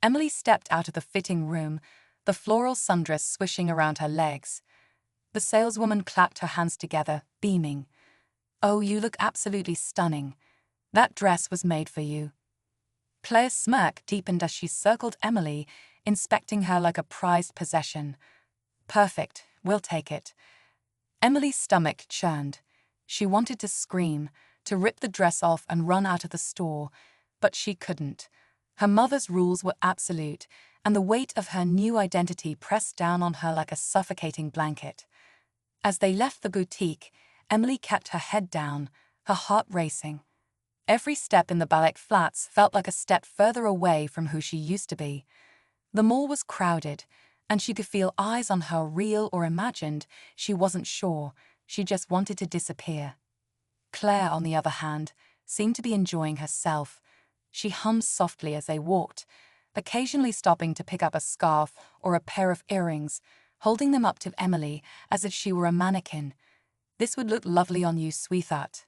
Emily stepped out of the fitting room, the floral sundress swishing around her legs. The saleswoman clapped her hands together, beaming. "Oh, you look absolutely stunning. That dress was made for you." Claire's smirk deepened as she circled Emily, inspecting her like a prized possession. "Perfect, we'll take it." Emily's stomach churned. She wanted to scream, to rip the dress off and run out of the store, but she couldn't. Her mother's rules were absolute, and the weight of her new identity pressed down on her like a suffocating blanket. As they left the boutique, Emily kept her head down, her heart racing. Every step in the Ballet flats felt like a step further away from who she used to be. The mall was crowded, and she could feel eyes on her, real or imagined. She wasn't sure. She just wanted to disappear. Claire, on the other hand, seemed to be enjoying herself. She hummed softly as they walked, occasionally stopping to pick up a scarf or a pair of earrings, holding them up to Emily as if she were a mannequin. "This would look lovely on you, sweetheart."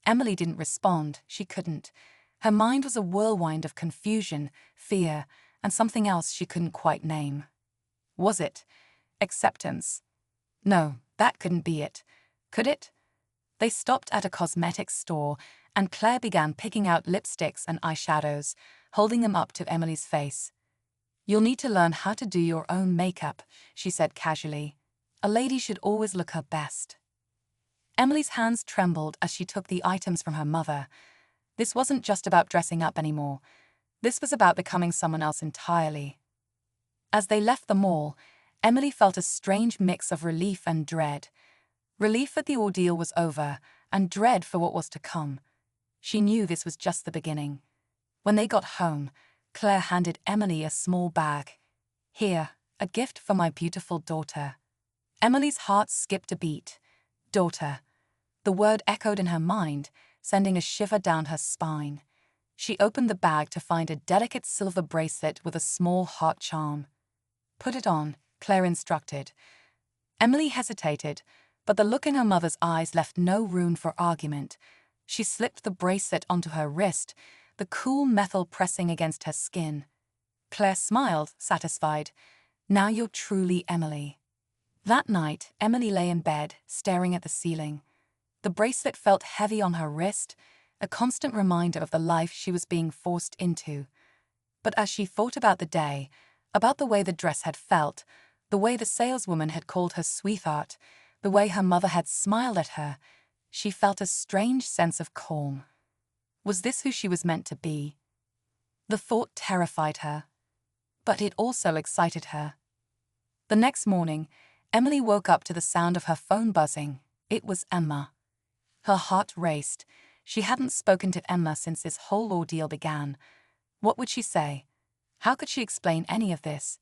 Emily didn't respond. She couldn't. Her mind was a whirlwind of confusion, fear, and something else she couldn't quite name. Was it acceptance? No, that couldn't be it. Could it? They stopped at a cosmetics store, and Claire began picking out lipsticks and eyeshadows, holding them up to Emily's face. "You'll need to learn how to do your own makeup," she said casually. "A lady should always look her best." Emily's hands trembled as she took the items from her mother. This wasn't just about dressing up anymore. This was about becoming someone else entirely. As they left the mall, Emily felt a strange mix of relief and dread. Relief that the ordeal was over, and dread for what was to come. She knew this was just the beginning. When they got home, Claire handed Emily a small bag. "Here, a gift for my beautiful daughter." Emily's heart skipped a beat. Daughter. The word echoed in her mind, sending a shiver down her spine. She opened the bag to find a delicate silver bracelet with a small heart charm. "Put it on," Claire instructed. Emily hesitated, but the look in her mother's eyes left no room for argument. She slipped the bracelet onto her wrist, the cool metal pressing against her skin. Claire smiled, satisfied. "Now you're truly Emily." That night, Emily lay in bed, staring at the ceiling. The bracelet felt heavy on her wrist, a constant reminder of the life she was being forced into. But as she thought about the day, about the way the dress had felt, the way the saleswoman had called her sweetheart, the way her mother had smiled at her, she felt a strange sense of calm. Was this who she was meant to be? The thought terrified her, but it also excited her. The next morning, Emily woke up to the sound of her phone buzzing. It was Emma. Her heart raced. She hadn't spoken to Emma since this whole ordeal began. What would she say? How could she explain any of this?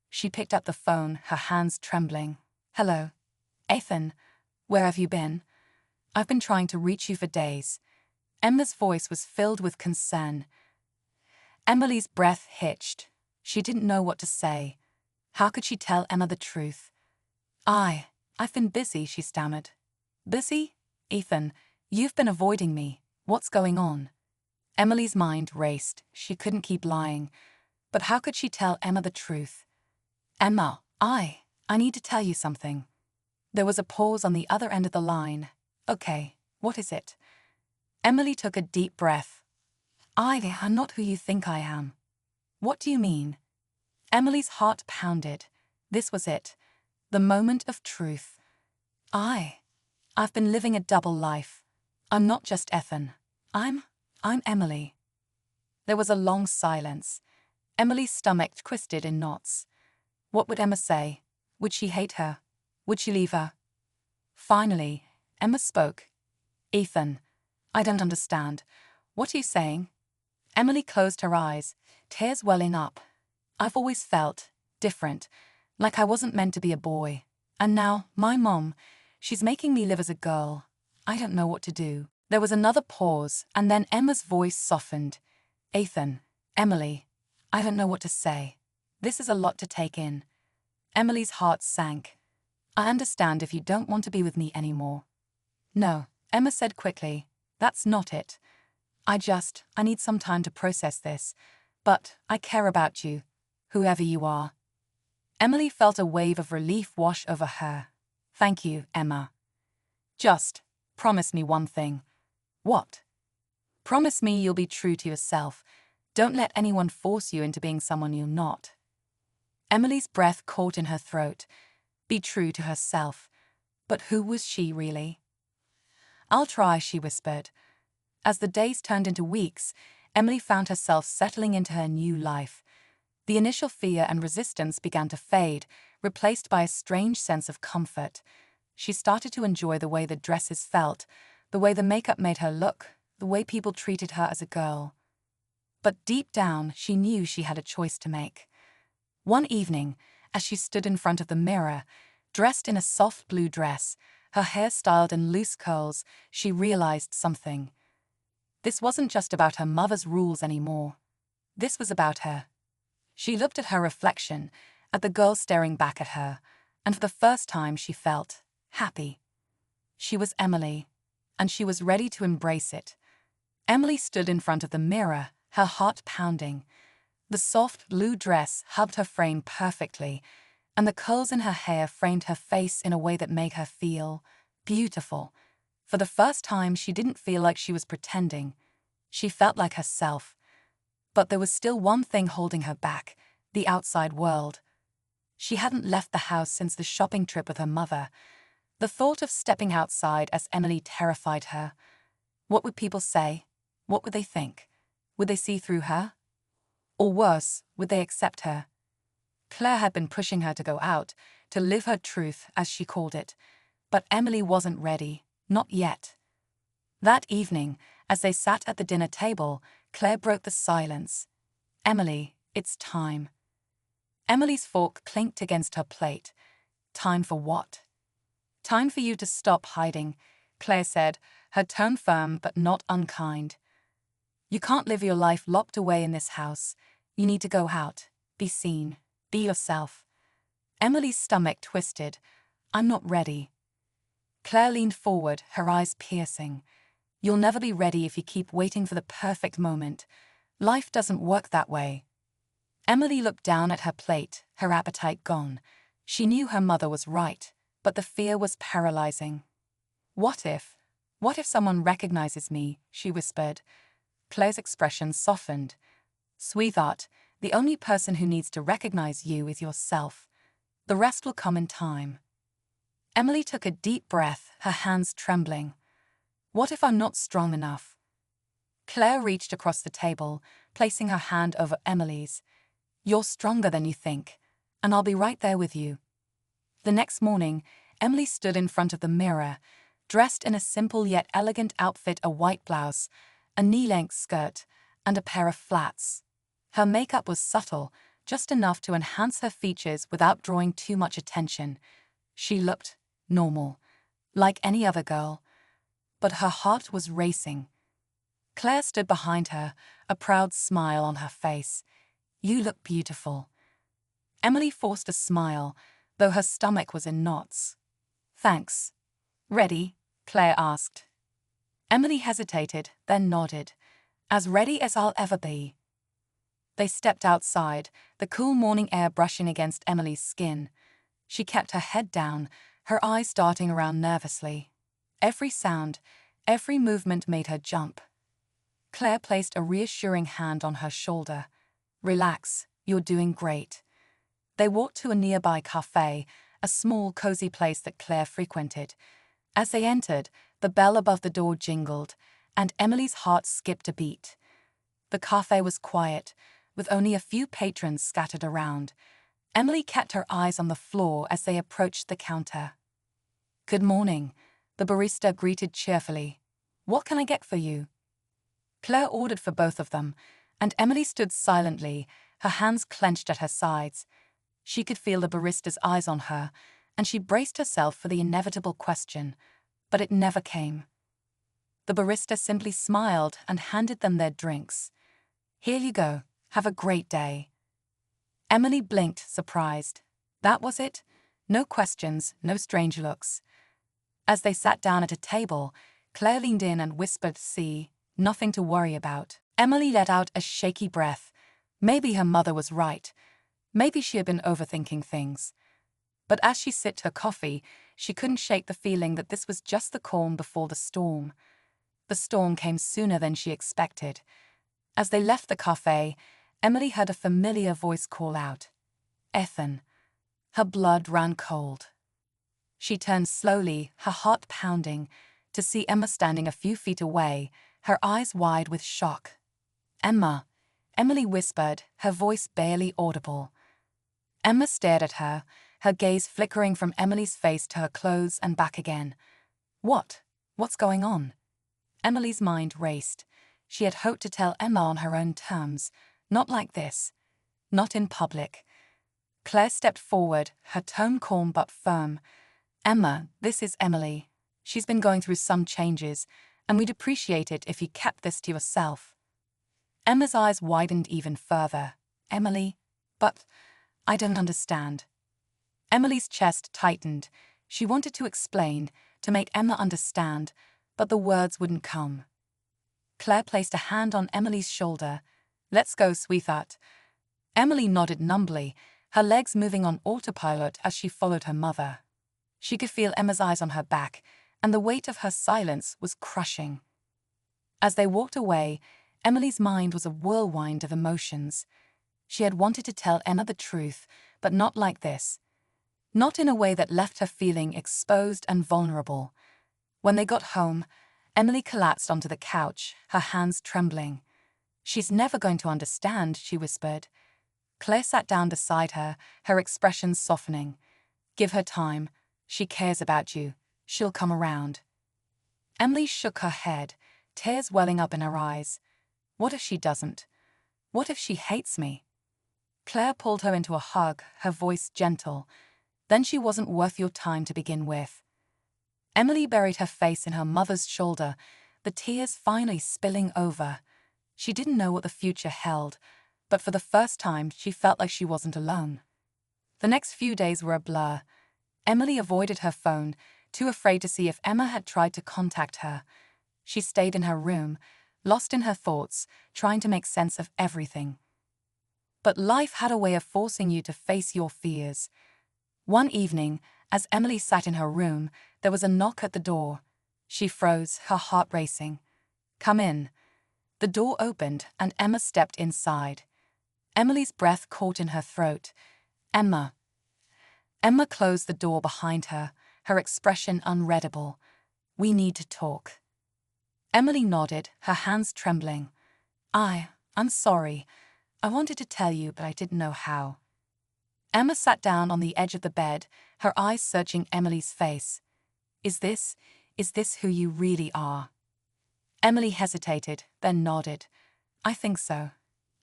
She picked up the phone, her hands trembling. "Hello. Ethan, where have you been? I've been trying to reach you for days." Emma's voice was filled with concern. Emily's breath hitched. She didn't know what to say. How could she tell Emma the truth? I've been busy," she stammered. "Busy? Ethan, you've been avoiding me. What's going on?" Emily's mind raced. She couldn't keep lying. But how could she tell Emma the truth? "Emma, I need to tell you something." There was a pause on the other end of the line. "Okay, what is it?" Emily took a deep breath. I'm not who you think I am." "What do you mean?" Emily's heart pounded. This was it. The moment of truth. I've been living a double life. I'm not just Ethan. I'm Emily." There was a long silence. Emily's stomach twisted in knots. What would Emma say? Would she hate her? Would she leave her? Finally, Emma spoke. "Ethan, I don't understand. What are you saying?" Emily closed her eyes, tears welling up. "I've always felt different, like I wasn't meant to be a boy. And now, my mom, she's making me live as a girl. I don't know what to do." There was another pause, and then Emma's voice softened. "Ethan, Emily, I don't know what to say. This is a lot to take in." Emily's heart sank. "I understand if you don't want to be with me anymore." "No," Emma said quickly. "That's not it. I need some time to process this. But I care about you, whoever you are." Emily felt a wave of relief wash over her. "Thank you, Emma. Just promise me one thing." "What?" "Promise me you'll be true to yourself. Don't let anyone force you into being someone you're not." Emily's breath caught in her throat. Be true to herself. But who was she really? "I'll try," she whispered. As the days turned into weeks, Emily found herself settling into her new life. The initial fear and resistance began to fade, replaced by a strange sense of comfort. She started to enjoy the way the dresses felt, the way the makeup made her look, the way people treated her as a girl. But deep down, she knew she had a choice to make. One evening, as she stood in front of the mirror, dressed in a soft blue dress, her hair styled in loose curls, she realized something. This wasn't just about her mother's rules anymore. This was about her. She looked at her reflection, at the girl staring back at her, and for the first time she felt happy. She was Emily, and she was ready to embrace it. Emily stood in front of the mirror, her heart pounding. The soft blue dress hugged her frame perfectly, and the curls in her hair framed her face in a way that made her feel beautiful. For the first time, she didn't feel like she was pretending. She felt like herself. But there was still one thing holding her back: the outside world. She hadn't left the house since the shopping trip with her mother. The thought of stepping outside as Emily terrified her. What would people say? What would they think? Would they see through her? Or worse, would they accept her? Claire had been pushing her to go out, to live her truth, as she called it. But Emily wasn't ready, not yet. That evening, as they sat at the dinner table, Claire broke the silence. "Emily, it's time." Emily's fork clinked against her plate. "Time for what?" "Time for you to stop hiding," Claire said, her tone firm but not unkind. "You can't live your life locked away in this house. You need to go out, be seen, be yourself." Emily's stomach twisted. "I'm not ready." Claire leaned forward, her eyes piercing. "You'll never be ready if you keep waiting for the perfect moment. Life doesn't work that way." Emily looked down at her plate, her appetite gone. She knew her mother was right, but the fear was paralyzing. What if someone recognizes me?" she whispered. Claire's expression softened. "Sweetheart, the only person who needs to recognize you is yourself. The rest will come in time." Emily took a deep breath, her hands trembling. "What if I'm not strong enough?" Claire reached across the table, placing her hand over Emily's. "You're stronger than you think, and I'll be right there with you." The next morning, Emily stood in front of the mirror, dressed in a simple yet elegant outfit: a white blouse, a knee-length skirt, and a pair of flats. Her makeup was subtle, just enough to enhance her features without drawing too much attention. She looked normal, like any other girl. But her heart was racing. Claire stood behind her, a proud smile on her face. "You look beautiful." Emily forced a smile, though her stomach was in knots. "Thanks." "Ready?" Claire asked. Emily hesitated, then nodded. "As ready as I'll ever be." They stepped outside, the cool morning air brushing against Emily's skin. She kept her head down, her eyes darting around nervously. Every sound, every movement made her jump. Claire placed a reassuring hand on her shoulder. "Relax, you're doing great." They walked to a nearby cafe, a small, cozy place that Claire frequented. As they entered, the bell above the door jingled, and Emily's heart skipped a beat. The cafe was quiet, with only a few patrons scattered around. Emily kept her eyes on the floor as they approached the counter. "Good morning," the barista greeted cheerfully. "What can I get for you?" Claire ordered for both of them, and Emily stood silently, her hands clenched at her sides. She could feel the barista's eyes on her, and she braced herself for the inevitable question, but it never came. The barista simply smiled and handed them their drinks. "Here you go. Have a great day." Emily blinked, surprised. That was it? No questions, no strange looks. As they sat down at a table, Claire leaned in and whispered, "See, nothing to worry about." Emily let out a shaky breath. Maybe her mother was right. Maybe she had been overthinking things. But as she sipped her coffee, she couldn't shake the feeling that this was just the calm before the storm. The storm came sooner than she expected. As they left the cafe, Emily heard a familiar voice call out, "Ethan." Her blood ran cold. She turned slowly, her heart pounding, to see Emma standing a few feet away, her eyes wide with shock. "Emma," Emily whispered, her voice barely audible. Emma stared at her, her gaze flickering from Emily's face to her clothes and back again. What's going on? Emily's mind raced. She had hoped to tell Emma on her own terms, not like this. Not in public. Claire stepped forward, her tone calm but firm. "Emma, this is Emily. She's been going through some changes, and we'd appreciate it if you kept this to yourself." Emma's eyes widened even further. "Emily? But I don't understand." Emily's chest tightened. She wanted to explain, to make Emma understand, but the words wouldn't come. Claire placed a hand on Emily's shoulder. "Let's go, sweetheart." Emily nodded numbly, her legs moving on autopilot as she followed her mother. She could feel Emma's eyes on her back, and the weight of her silence was crushing. As they walked away, Emily's mind was a whirlwind of emotions. She had wanted to tell Emma the truth, but not like this. Not in a way that left her feeling exposed and vulnerable. When they got home, Emily collapsed onto the couch, her hands trembling. "She's never going to understand," she whispered. Claire sat down beside her, her expression softening. "Give her time. She cares about you. She'll come around." Emily shook her head, tears welling up in her eyes. "What if she doesn't? What if she hates me?" Claire pulled her into a hug, her voice gentle. "Then she wasn't worth your time to begin with." Emily buried her face in her mother's shoulder, the tears finally spilling over. She didn't know what the future held, but for the first time she felt like she wasn't alone. The next few days were a blur. Emily avoided her phone, too afraid to see if Emma had tried to contact her. She stayed in her room, lost in her thoughts, trying to make sense of everything. But life had a way of forcing you to face your fears. One evening, as Emily sat in her room, there was a knock at the door. She froze, her heart racing. "Come in." The door opened, and Emma stepped inside. Emily's breath caught in her throat. "Emma." Emma closed the door behind her, her expression unreadable. "We need to talk." Emily nodded, her hands trembling. I'm sorry. I wanted to tell you, but I didn't know how." Emma sat down on the edge of the bed, her eyes searching Emily's face. Is this who you really are?" Emily hesitated, then nodded. "I think so.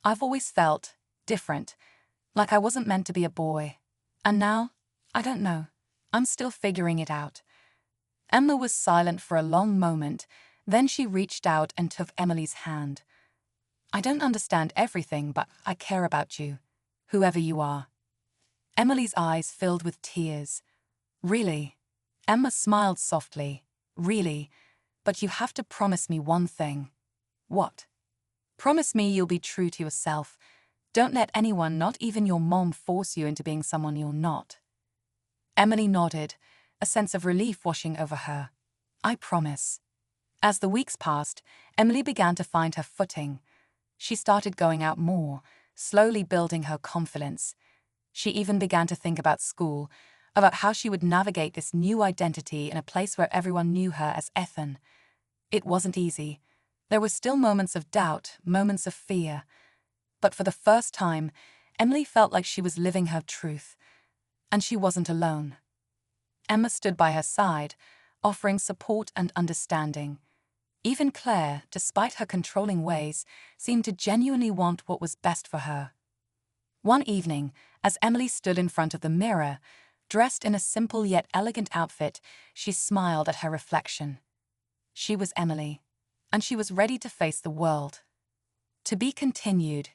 I've always felt different, like I wasn't meant to be a boy. And now, I don't know. I'm still figuring it out." Emma was silent for a long moment, then she reached out and took Emily's hand. "I don't understand everything, but I care about you, whoever you are." Emily's eyes filled with tears. "Really?" Emma smiled softly. "Really? But you have to promise me one thing." "What?" "Promise me you'll be true to yourself. Don't let anyone, not even your mom, force you into being someone you're not." Emily nodded, a sense of relief washing over her. "I promise." As the weeks passed, Emily began to find her footing. She started going out more, slowly building her confidence. She even began to think about school, about how she would navigate this new identity in a place where everyone knew her as Ethan. It wasn't easy. There were still moments of doubt, moments of fear. But for the first time, Emily felt like she was living her truth. And she wasn't alone. Emma stood by her side, offering support and understanding. Even Claire, despite her controlling ways, seemed to genuinely want what was best for her. One evening, as Emily stood in front of the mirror, dressed in a simple yet elegant outfit, she smiled at her reflection. She was Emily, and she was ready to face the world. To be continued.